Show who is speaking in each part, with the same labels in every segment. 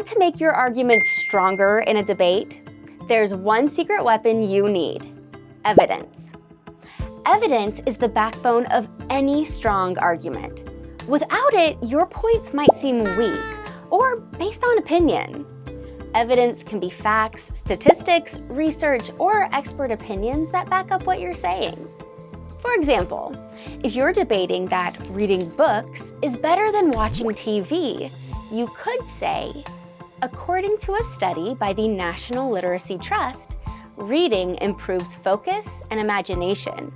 Speaker 1: Want to make your argument stronger in a debate? There's one secret weapon you need: evidence. Evidence is the backbone of any strong argument. Without it, your points might seem weak or based on opinion. Evidence can be facts, statistics, research, or expert opinions that back up what you're saying. For example, if you're debating that reading books is better than watching TV, you could say, according to a study by the National Literacy Trust, reading improves focus and imagination,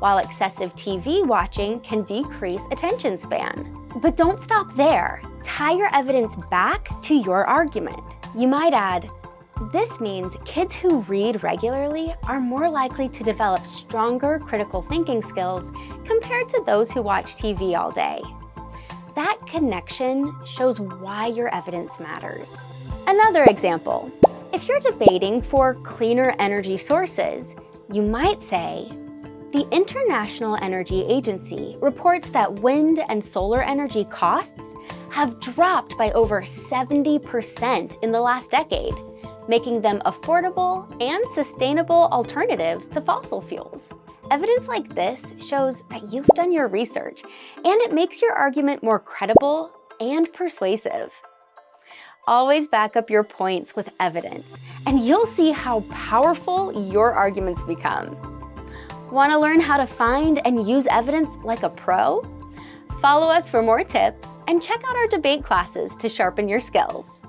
Speaker 1: while excessive TV watching can decrease attention span. But don't stop there. Tie your evidence back to your argument. You might add, this means kids who read regularly are more likely to develop stronger critical thinking skills compared to those who watch TV all day. That connection shows why your evidence matters. Another example, if you're debating for cleaner energy sources, you might say, the International Energy Agency reports that wind and solar energy costs have dropped by over 70% in the last decade, making them affordable and sustainable alternatives to fossil fuels. Evidence like this shows that you've done your research, and it makes your argument more credible and persuasive. Always back up your points with evidence, and you'll see how powerful your arguments become. Want to learn how to find and use evidence like a pro? Follow us for more tips and check out our debate classes to sharpen your skills.